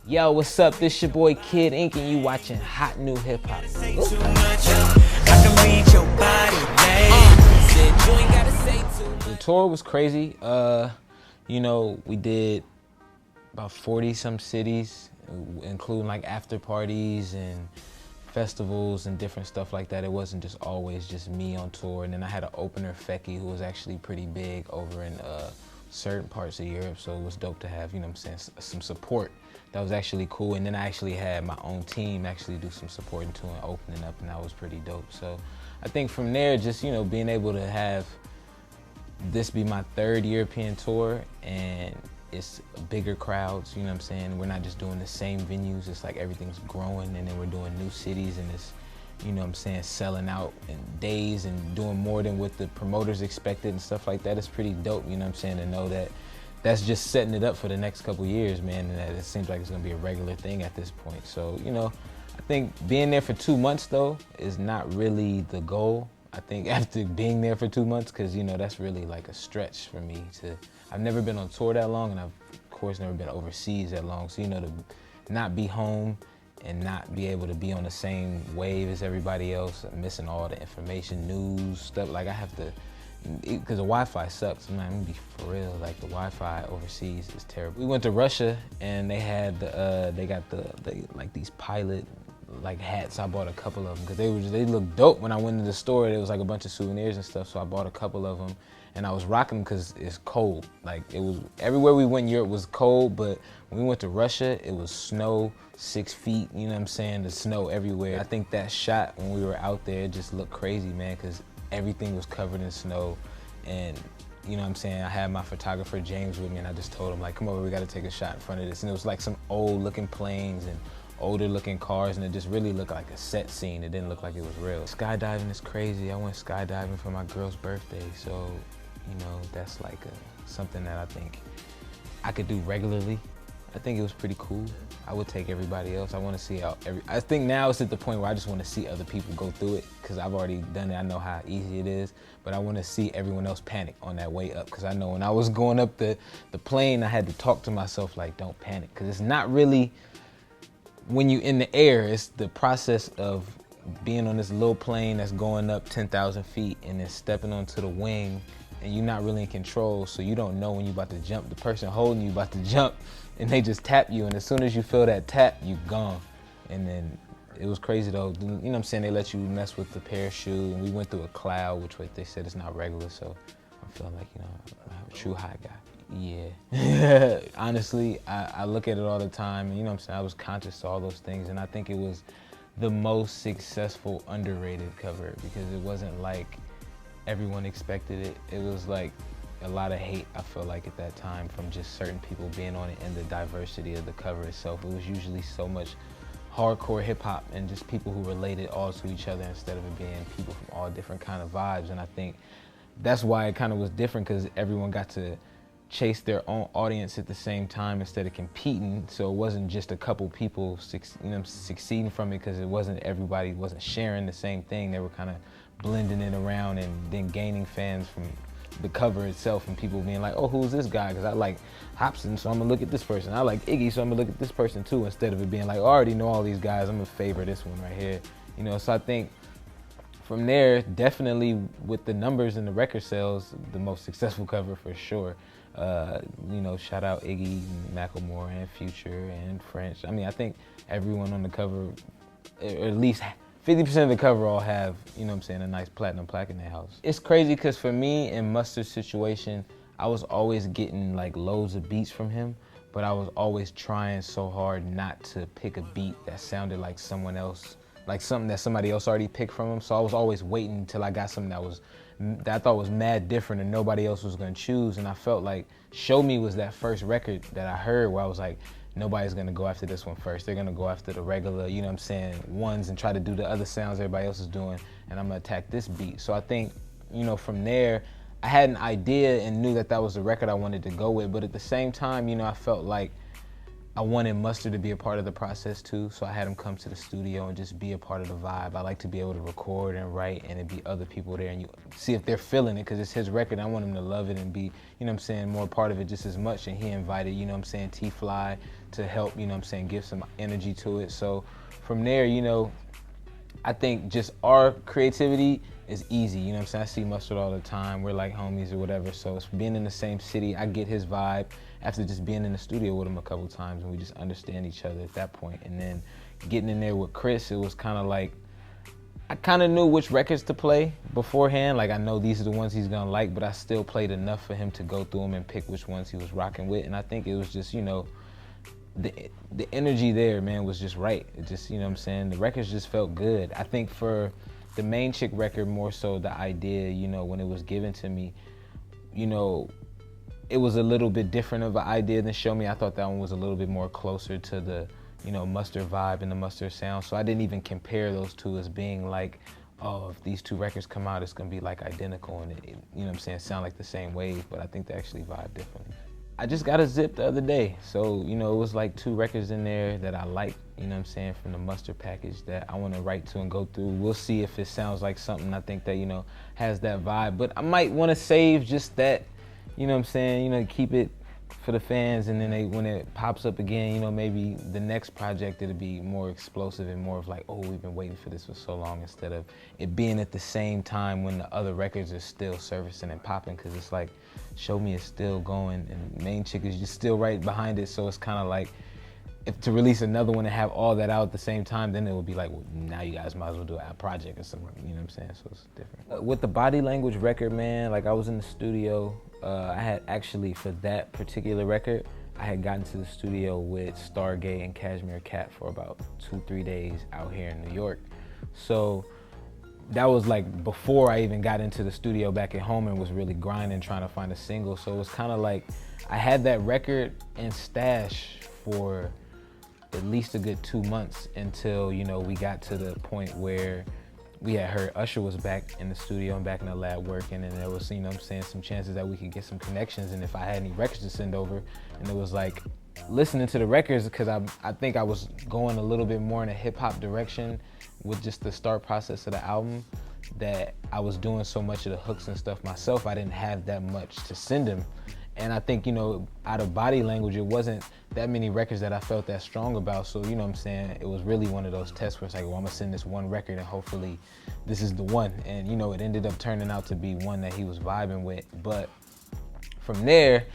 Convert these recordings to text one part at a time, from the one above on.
Yo, what's up? This your boy Kid Ink, and you watching Hot New Hip Hop. The tour was crazy. You know, we did about 40 some cities, including like after parties and festivals and different stuff like that. It wasn't just always just me on tour. And then I had an opener, Fecky, who was actually pretty big over in certain parts of Europe. So it was dope to have, you know what I'm saying, some support. That was actually cool. And then I actually had my own team actually do some supporting too and opening up, and that was pretty dope. So I think from there, just, you know, being able to have this be my third European tour, and it's bigger crowds, you know what I'm saying? We're not just doing the same venues, it's like everything's growing, and then we're doing new cities, and it's, you know what I'm saying, selling out in days and doing more than what the promoters expected and stuff like that. It's pretty dope, you know what I'm saying, to know that that's just setting it up for the next couple years, man, and that it seems like it's gonna be a regular thing at this point. So, you know, I think being there for 2 months though is not really the goal. I think after being there for 2 months, cause you know, that's really like a stretch for me I've never been on tour that long, and I've of course never been overseas that long. So, you know, to not be home and not be able to be on the same wave as everybody else, missing all the information, news, stuff, like I have to, because the Wi-Fi sucks. I'm gonna be for real, like the Wi-Fi overseas is terrible. We went to Russia, and they had they got like these pilot like hats. I bought a couple of them because they looked dope. When I went to the store, there was like a bunch of souvenirs and stuff, so I bought a couple of them, and I was rocking them because it's cold. Like, it was, everywhere we went in Europe was cold, but when we went to Russia, it was snow 6 feet, you know what I'm saying? The snow everywhere. I think that shot when we were out there, it just looked crazy, man, because everything was covered in snow. And you know what I'm saying, I had my photographer James with me, and I just told him, like, come over, we gotta take a shot in front of this. And it was like some old looking planes and older looking cars, and it just really looked like a set scene. It didn't look like it was real. Skydiving is crazy. I went skydiving for my girl's birthday, so, you know, that's like something that I think I could do regularly. I think it was pretty cool. I would take everybody else. I want to see how I think now it's at the point where I just want to see other people go through it, because I've already done it. I know how easy it is, but I want to see everyone else panic on that way up, because I know when I was going up the plane, I had to talk to myself like, don't panic, because it's not really when you in the air, it's the process of being on this little plane that's going up 10,000 feet and then stepping onto the wing, and you're not really in control, so you don't know when you're about to jump. The person holding you about to jump, and they just tap you, and as soon as you feel that tap, you gone. And then it was crazy though, you know what I'm saying, they let you mess with the parachute, and we went through a cloud, which they said is not regular, so I'm feeling like, you know, I'm a true high guy. Yeah, honestly, I look at it all the time, and you know what I'm saying, I was conscious to all those things, and I think it was the most successful underrated cover, because it wasn't like everyone expected it. It was like a lot of hate, I feel like, at that time from just certain people being on it, and the diversity of the cover itself. It was usually so much hardcore hip hop and just people who related all to each other, instead of it being people from all different kind of vibes. And I think that's why it kind of was different, because everyone got to chase their own audience at the same time instead of competing. So it wasn't just a couple people succeeding from it, because it wasn't, everybody wasn't sharing the same thing. They were kind of blending it around and then gaining fans from the cover itself, and people being like, oh, who's this guy? Because I like Hobson, so I'm gonna look at this person. I like Iggy, so I'm gonna look at this person too, instead of it being like, oh, I already know all these guys, I'm gonna favor this one right here. You know, so I think from there, definitely with the numbers and the record sales, the most successful cover for sure. You know, shout out Iggy, Macklemore, and Future, and French. I mean, I think everyone on the cover, or at least 50% of the cover, all have, you know what I'm saying, a nice platinum plaque in their house. It's crazy, because for me, in Mustard's situation, I was always getting like loads of beats from him, but I was always trying so hard not to pick a beat that sounded like someone else, like something that somebody else already picked from him. So I was always waiting until I got something that I thought was mad different and nobody else was gonna choose. And I felt like Show Me was that first record that I heard where I was like, nobody's gonna go after this one first. They're gonna go after the regular, you know what I'm saying, ones, and try to do the other sounds everybody else is doing, and I'm gonna attack this beat. So I think, you know, from there, I had an idea and knew that that was the record I wanted to go with, but at the same time, you know, I felt like I wanted Mustard to be a part of the process too, so I had him come to the studio and just be a part of the vibe. I like to be able to record and write and it be other people there and you see if they're feeling it, because it's his record. I want him to love it and be, you know what I'm saying, more part of it just as much. And he invited, you know what I'm saying, T-Fly to help, you know what I'm saying, give some energy to it. So from there, you know, I think just our creativity is easy, you know what I'm saying? I see Mustard all the time, we're like homies or whatever, so it's being in the same city, I get his vibe after just being in the studio with him a couple times and we just understand each other at that point. And then getting in there with Chris, it was kind of like, I kind of knew which records to play beforehand, like I know these are the ones he's gonna like, but I still played enough for him to go through them and pick which ones he was rocking with. And I think it was just, you know, the energy there, man, was just right. It just, you know what I'm saying, the records just felt good. I think for the Main Chick record, more so the idea, you know, when it was given to me, you know, it was a little bit different of an idea than Show Me. I thought that one was a little bit more closer to the, you know, Mustard vibe and the Mustard sound. So I didn't even compare those two as being like, oh, if these two records come out, it's gonna be like identical and it, you know what I'm saying, sound like the same wave, but I think they actually vibe differently. I just got a zip the other day. So, you know, it was like 2 records in there that I like, you know what I'm saying, from the Mustard package that I want to write to and go through. We'll see if it sounds like something I think that, you know, has that vibe. But I might want to save just that, you know what I'm saying, you know, keep it for the fans, and then when it pops up again, you know, maybe the next project it'll be more explosive and more of like, oh, we've been waiting for this for so long, instead of it being at the same time when the other records are still surfacing and popping, because it's like Show Me is still going and Main Chick is just still right behind it. So it's kind of like, if to release another one and have all that out at the same time, then it would be like, well, now you guys might as well do a project or something, you know what I'm saying? So it's different. With the Body Language record, man, like I was in the studio. I had actually, for that particular record, I had gotten to the studio with Stargate and Cashmere Cat for about 2-3 days out here in New York. So that was like before I even got into the studio back at home and was really grinding, trying to find a single. So it was kind of like, I had that record in stash for at least a good 2 months until, you know, we got to the point where we had heard Usher was back in the studio and back in the lab working, and there was, you know what I'm saying, some chances that we could get some connections, and if I had any records to send over. And it was like, listening to the records, because I think I was going a little bit more in a hip hop direction with just the start process of the album, that I was doing so much of the hooks and stuff myself, I didn't have that much to send him. And I think, you know, out of Body Language, it wasn't that many records that I felt that strong about. So, you know what I'm saying, it was really one of those tests where it's like, well, I'm gonna send this one record and hopefully this is the one. And, you know, it ended up turning out to be one that he was vibing with. But from there,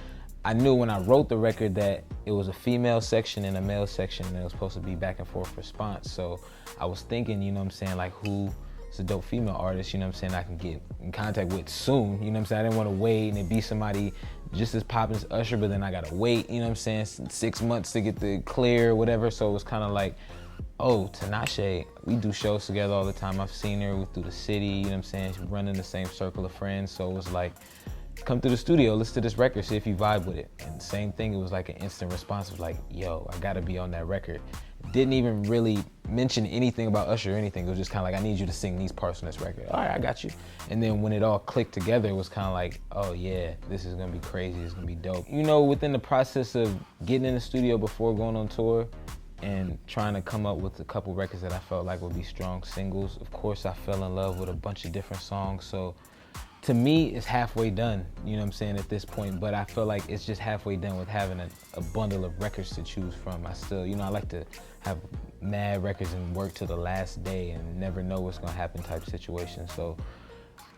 I knew when I wrote the record that it was a female section and a male section, and it was supposed to be back and forth response. So I was thinking, you know what I'm saying, like, who is a dope female artist, you know what I'm saying, I can get in contact with soon, you know what I'm saying? I didn't want to wait and it be somebody just as poppin' as Usher, but then I gotta wait, you know what I'm saying, 6 months to get the clear or whatever. So it was kind of like, oh, Tinashe, we do shows together all the time. I've seen her through the city, you know what I'm saying, she's running the same circle of friends. So it was like, come to the studio, listen to this record, see if you vibe with it. And same thing, it was like an instant response. It was like, yo, I gotta be on that record. Didn't even really mention anything about Usher or anything. It was just kind of like, I need you to sing these parts on this record. All right, I got you. And then when it all clicked together, it was kind of like, oh yeah, this is gonna be crazy, it's gonna be dope. You know, within the process of getting in the studio before going on tour and trying to come up with a couple records that I felt like would be strong singles, of course I fell in love with a bunch of different songs. So to me, it's halfway done, you know what I'm saying, at this point, but I feel like it's just halfway done with having a bundle of records to choose from. I still, you know, I like to have mad records and work to the last day and never know what's gonna happen type situation. So,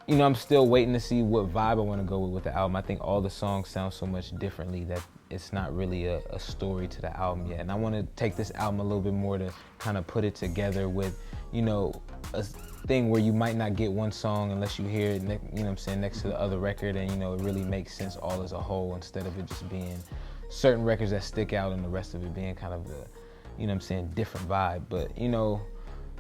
you know, I'm still waiting to see what vibe I wanna go with the album. I think all the songs sound so much differently that it's not really a story to the album yet. And I wanna take this album a little bit more to kind of put it together with, you know, a thing where you might not get one song unless you hear it, you know what I'm saying, next to the other record, and, you know, it really makes sense all as a whole, instead of it just being certain records that stick out and the rest of it being kind of the, you know what I'm saying, different vibe. But, you know,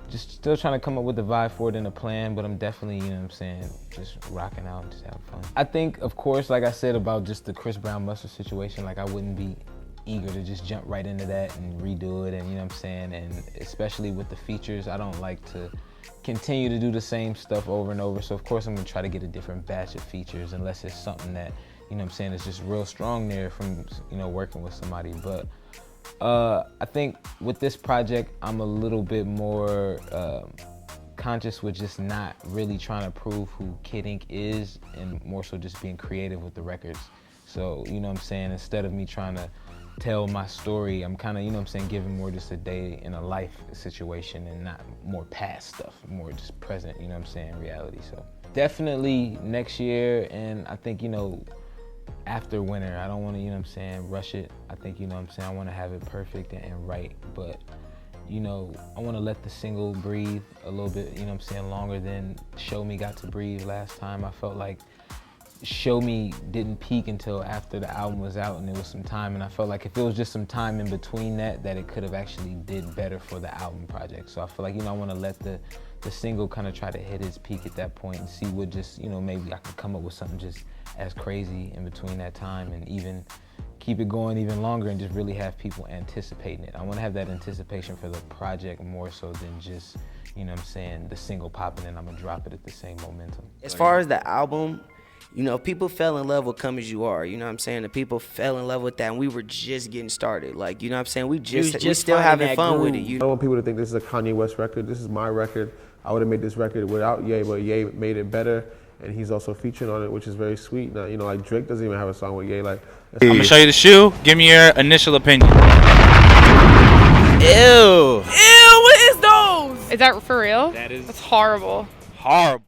just still trying to come up with the vibe for it and a plan, but I'm definitely, you know what I'm saying, just rocking out and just having fun. I think, of course, like I said about just the Chris Brown Mustard situation, like I wouldn't be eager to just jump right into that and redo it, and, you know what I'm saying, and especially with the features, I don't like to continue to do the same stuff over and over. So of course I'm gonna try to get a different batch of features, unless it's something that, you know what I'm saying, is just real strong there from, you know, working with somebody. But I think with this project, I'm a little bit more conscious with just not really trying to prove who Kid Ink is, and more so just being creative with the records. So, you know what I'm saying, instead of me trying to tell my story, I'm kind of, you know what I'm saying, giving more just a day in a life situation and not more past stuff, more just present, you know what I'm saying, reality. So definitely next year, and I think, you know, after winter, I don't want to, you know what I'm saying, rush it. I think, you know what I'm saying, I want to have it perfect and right, but you know, I want to let the single breathe a little bit, you know what I'm saying, longer than Show Me got to breathe last time. I felt like Show Me didn't peak until after the album was out and there was some time, and I felt like if it was just some time in between that it could have actually did better for the album project. So I feel like, you know, I want to let the single kind of try to hit its peak at that point and see what just, you know, maybe I could come up with something just as crazy in between that time and even keep it going even longer and just really have people anticipating it. I want to have that anticipation for the project more so than just, you know what I'm saying, the single popping and I'm gonna drop it at the same momentum. As far as the album, you know, people fell in love with Come As You Are, you know what I'm saying? The people fell in love with that, and we were just getting started. Like, you know what I'm saying? We still having fun with it. I don't want people to think this is a Kanye West record. This is my record. I would have made this record without Ye, but Ye made it better, and he's also featured on it, which is very sweet. Now, you know, like Drake doesn't even have a song with Ye. Like, I'm gonna show you the shoe. Give me your initial opinion. Ew. Ew, what is those? Is that for real? That is That's horrible. horrible.